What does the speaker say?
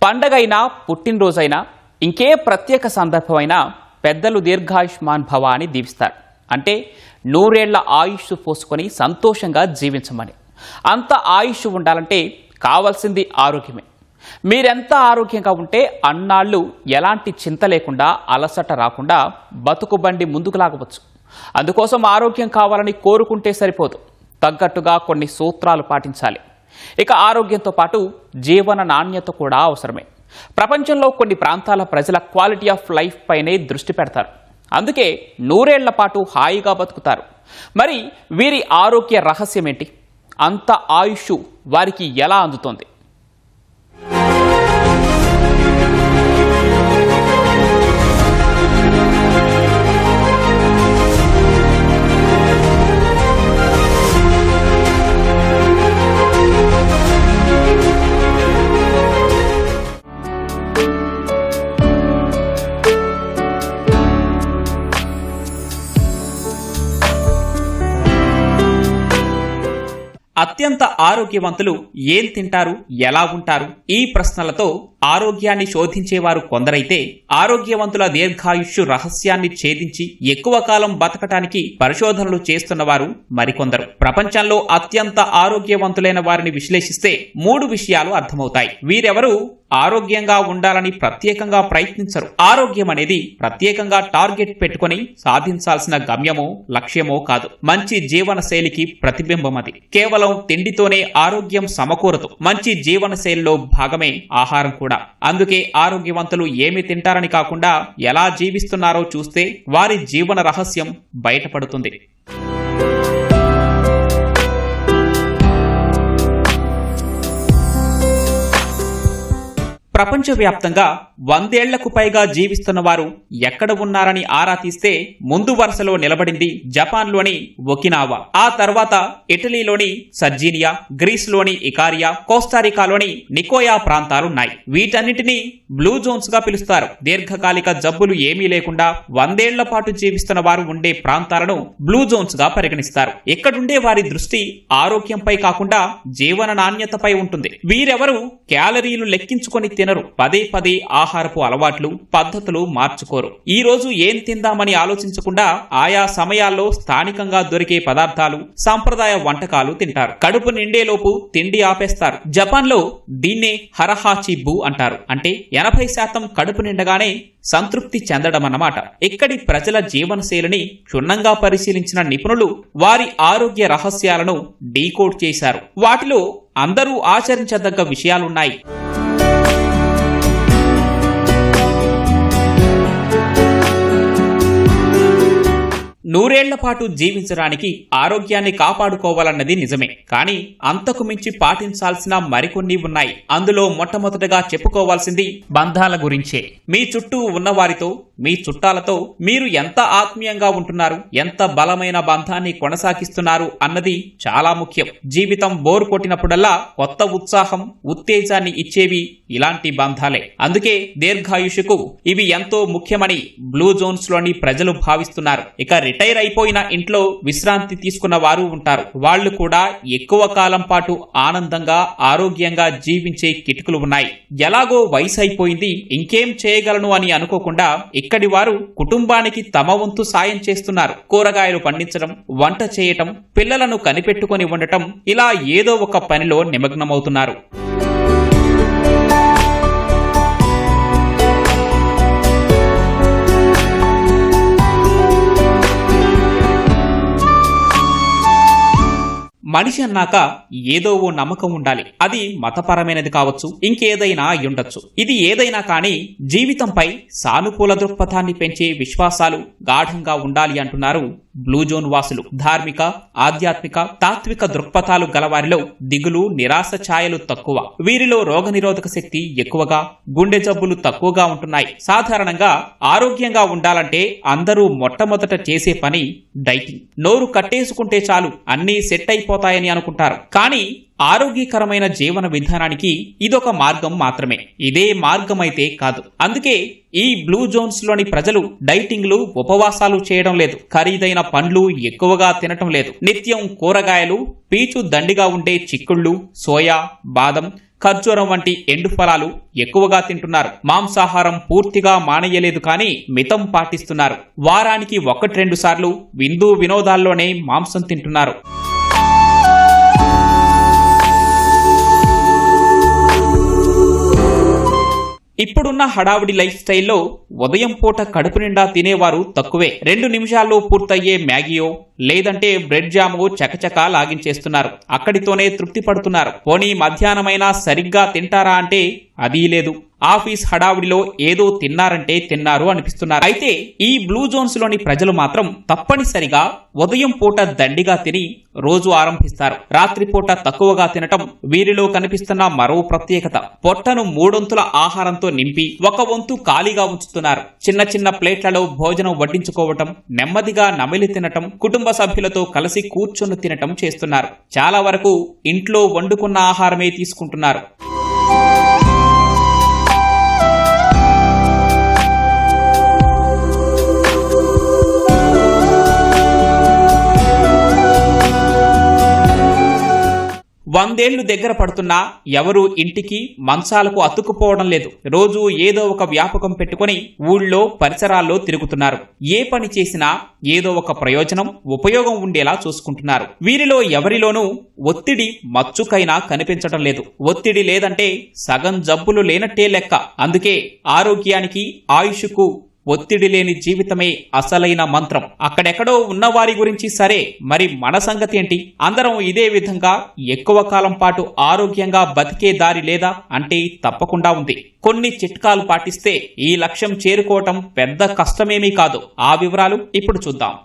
పండగైనా పుట్టినరోజైనా ఇంకే ప్రత్యేక సందర్భమైనా పెద్దలు దీర్ఘాయుష్మాన్ భవ అని దీవిస్తారు. అంటే నూరేళ్ల ఆయుష్ పోసుకొని సంతోషంగా జీవించమని. అంత ఆయుష్ ఉండాలంటే కావాల్సింది ఆరోగ్యమే. మీరెంత ఆరోగ్యంగా ఉంటే అన్నాళ్ళు ఎలాంటి చింత లేకుండా అలసట రాకుండా బతుకుబండి ముందుకు లాగవచ్చు. అందుకోసం ఆరోగ్యం కావాలని కోరుకుంటే సరిపోదు, తగ్గట్టుగా కొన్ని సూత్రాలు పాటించాలి. ఇక ఆరోగ్యంతో పాటు జీవన నాణ్యత కూడా అవసరమే. ప్రపంచంలో కొన్ని ప్రాంతాల ప్రజల క్వాలిటీ ఆఫ్ లైఫ్ పైనే దృష్టి పెడతారు. అందుకే నూరేళ్ల పాటు హాయిగా బతుకుతారు. మరి వీరి ఆరోగ్య రహస్యం ఏంటి? అంత ఆయుష్ వారికి ఎలా అందుతోంది? అత్యంత ఆరోగ్యవంతులు ఏం తింటారు, ఎలా ఉంటారు? ఈ ప్రశ్నలతో ఆరోగ్యాన్ని శోధించేవారు కొందరైతే, ఆరోగ్యవంతుల దీర్ఘాయుష్యు రహస్యాన్ని ఛేదించి ఎక్కువ కాలం బతకటానికి పరిశోధనలు చేస్తున్నవారు మరికొందరు. ప్రపంచంలో అత్యంత ఆరోగ్యవంతులైన వారిని విశ్లేషిస్తే 3 విషయాలు అర్థమవుతాయి. వీరెవరూ ఆరోగ్యంగా ఉండాలని ప్రత్యేకంగా ప్రయత్నించరు. ఆరోగ్యం అనేది ప్రత్యేకంగా టార్గెట్ పెట్టుకుని సాధించాల్సిన గమ్యమో లక్ష్యమో కాదు. మంచి జీవన శైలికి ప్రతిబింబం అది. కేవలం తిండితోనే ఆరోగ్యం సమకూరదు. మంచి జీవన శైలిలో భాగమే ఆహారం కూడా. అందుకే ఆరోగ్యవంతులు ఏమి తింటారని కాకుండా ఎలా జీవిస్తున్నారో చూస్తే వారి జీవన రహస్యం బయటపడుతుంది. ప్రపంచవ్యాప్తంగా 100 ఏళ్లకు పైగా జీవిస్తున్న వారు ఎక్కడ ఉన్నారని ఆరా తీస్తే ముందు వరుసలో నిలబడింది జపాన్లోని ఒకినావా. ఆ తర్వాత ఇటలీలోని సర్జీనియా, గ్రీస్లోని ఇకారియా, కోస్టారికాలోని నికోయా ప్రాంతాలున్నాయి. వీటన్నిటినీ బ్లూ జోన్స్ గా పిలుస్తారు. దీర్ఘకాలిక జబ్బులు ఏమీ లేకుండా 100 ఏళ్ల పాటు జీవిస్తున్న వారు ఉండే ప్రాంతాలను బ్లూ జోన్స్ గా పరిగణిస్తారు. ఇక్కడుండే వారి దృష్టి ఆరోగ్యంపై కాకుండా జీవన నాణ్యతపై ఉంటుంది. వీరెవరూ క్యాలరీలు లెక్కించుకొని తినరు. పదే పదే ఆహారపు అలవాట్లు, పద్ధతులు మార్చుకోరు. ఈ రోజు ఏం తిందామని ఆలోచించకుండా ఆయా సమయాల్లో స్థానికంగా దొరికే పదార్థాలు, సంప్రదాయ వంటకాలు తింటారు. కడుపు నిండేలోపు తిండి ఆపేస్తారు. జపాన్లో దీన్నే హరహాచిబు అంటారు. అంటే 80% కడుపు నిండగానే సంతృప్తి చెందడం అన్నమాట. ఇక్కడి ప్రజల జీవనశైలిని క్షుణ్ణంగా పరిశీలించిన నిపుణులు వారి ఆరోగ్య రహస్యాలను డీకోడ్ చేశారు. వాటిలో అందరూ ఆచరించదగ్గ విషయాలున్నాయి. నూరేళ్ల పాటు జీవించడానికి ఆరోగ్యాన్ని కాపాడుకోవాలన్నది నిజమే. కానీ అంతకు మించి పాటించాల్సిన మరికొన్ని ఉన్నాయి. అందులో మొట్టమొదటగా చెప్పుకోవాల్సింది బంధాల గురించే. మీ చుట్టూ ఉన్నవారితో, మీ చుట్టాలతో మీరు ఎంత ఆత్మీయంగా ఉంటున్నారు, ఎంత బలమైన బంధాన్ని కొనసాగిస్తున్నారు అన్నది చాలా ముఖ్యం. జీవితం బోరు కొట్టినప్పుడల్లా కొత్త ఉత్సాహం, ఉత్తేజాన్ని ఇచ్చేవి ఇలాంటి బంధాలే. అందుకే దీర్ఘాయుషుకు ఇవి ఎంతో ముఖ్యమని బ్లూ జోన్స్ లోని ప్రజలు భావిస్తున్నారు. ఇక రిటైర్ అయిపోయిన ఇంట్లో విశ్రాంతి తీసుకున్న వారు ఉంటారు. వాళ్లు కూడా ఎక్కువ కాలం పాటు ఆనందంగా, ఆరోగ్యంగా జీవించే కిటుకులు ఉన్నాయి. ఎలాగో వయసు అయిపోయింది, ఇంకేం చేయగలను అని అనుకోకుండా ఇక్కడి వారు కుటుంబానికి తమ వంతు సాయం చేస్తున్నారు. కూరగాయలు పండించడం, వంట చేయటం, పిల్లలను కనిపెట్టుకుని ఉండటం, ఇలా ఏదో ఒక పనిలో నిమగ్నమవుతున్నారు. మనిషి అన్నాక ఏదో ఓ నమ్మకం ఉండాలి. అది మతపరమైనది కావచ్చు, ఇంకేదైనా అయ్యుండొచ్చు. ఇది ఏదైనా కానీ జీవితంపై సానుకూల దృక్పథాన్ని పెంచే విశ్వాసాలు గాఢంగా ఉండాలి అంటున్నారు బ్లూ జోన్ వాసులు. ధార్మిక, ఆధ్యాత్మిక, తాత్విక దృక్పథాలు గలవారిలో దిగులు, నిరాశ ఛాయలు తక్కువ. వీరిలో రోగనిరోధక శక్తి ఎక్కువగా, గుండె జబ్బులు తక్కువగా ఉంటున్నాయి. సాధారణంగా ఆరోగ్యంగా ఉండాలంటే అందరూ మొట్టమొదట చేసే పని డైటింగ్. నోరు కట్టేసుకుంటే చాలు అన్నీ సెట్ అయిపోతాయని అనుకుంటారు. కానీ ఆరోగ్యకరమైన జీవన విధానానికి ఇదొక మార్గం మాత్రమే. ఇదే మార్గమైతే కాదు. అందుకే ఈ బ్లూ జోన్స్ లోని ప్రజలు డైటింగ్లు, ఉపవాసాలు చేయడం లేదు. ఖరీదైన పండ్లు ఎక్కువగా తినటం లేదు. నిత్యం కూరగాయలు, పీచు దండిగా ఉండే చిక్కుళ్ళు, సోయా, బాదం, ఖర్జూరం వంటి ఎండు ఫలాలు ఎక్కువగా తింటున్నారు. మాంసాహారం పూర్తిగా మానేయలేదు కానీ మితం పాటిస్తున్నారు. వారానికి 1-2 సార్లు విందు వినోదాల్లోనే మాంసం తింటున్నారు. ఇప్పుడున్న హడావుడి లైఫ్ స్టైల్లో ఉదయం పూట కడుపు నిండా తినేవారు తక్కువే. 2 నిమిషాల్లో పూర్తయ్యే మ్యాగీయో లేదంటే బ్రెడ్ జామో చకచకా లాగించేస్తున్నారు. అక్కడితోనే తృప్తి పడుతున్నారు. పోనీ మధ్యాహ్నమైనా సరిగ్గా తింటారా అంటే అదీ లేదు. ఆఫీస్ హడావుడిలో ఏదో తిన్నారంటే తిన్నారు అనిపిస్తున్నారు. అయితే ఈ బ్లూ జోన్స్ లోని ప్రజలు మాత్రం తప్పనిసరిగా ఉదయం పూట దండిగా తిని రోజు ఆరంభిస్తారు. రాత్రిపూట తక్కువగా తినటం వీరిలో కనిపిస్తున్న మరో ప్రత్యేకత. పొట్టను 3 వంతుల ఆహారంతో నింపి 1 వంతు ఖాళీగా ఉంచుతున్నారు. చిన్న చిన్న ప్లేట్లలో భోజనం వడ్డించుకోవటం, నెమ్మదిగా నమిలి తినటం, కుటుంబ సభ్యులతో కలిసి కూర్చొని తినటం చేస్తున్నారు. చాలా వరకు ఇంట్లో వండుకున్న ఆహారమే తీసుకుంటున్నారు. వందేళ్లు దగ్గర పడుతున్నా ఎవరూ ఇంటికి మంచాలకు అతుక్కుపోవడం లేదు. రోజు ఏదో ఒక వ్యాపకం పెట్టుకుని ఊళ్ళో పరిసరాల్లో తిరుగుతున్నారు. ఏ పని చేసినా ఏదో ఒక ప్రయోజనం, ఉపయోగం ఉండేలా చూసుకుంటున్నారు. వీరిలో ఎవరిలోనూ ఒత్తిడి మచ్చుకైనా కనిపించడం లేదు. ఒత్తిడి లేదంటే సగం జబ్బులు లేనట్టే లెక్క. అందుకే ఆరోగ్యానికి, ఆయుష్కు ఒత్తిడి లేని జీవితమే అసలైన మంత్రం. అక్కడెక్కడో ఉన్నవారి గురించి సరే, మరి మన సంగతి ఏంటి? అందరం ఇదే విధంగా ఎక్కువ కాలం పాటు ఆరోగ్యంగా బతికే దారి లేదా అంటే తప్పకుండా ఉంది. కొన్ని చిట్కాలు పాటిస్తే ఈ లక్ష్యం చేరుకోవటం పెద్ద కష్టమేమీ కాదు. ఆ వివరాలు ఇప్పుడు చూద్దాం.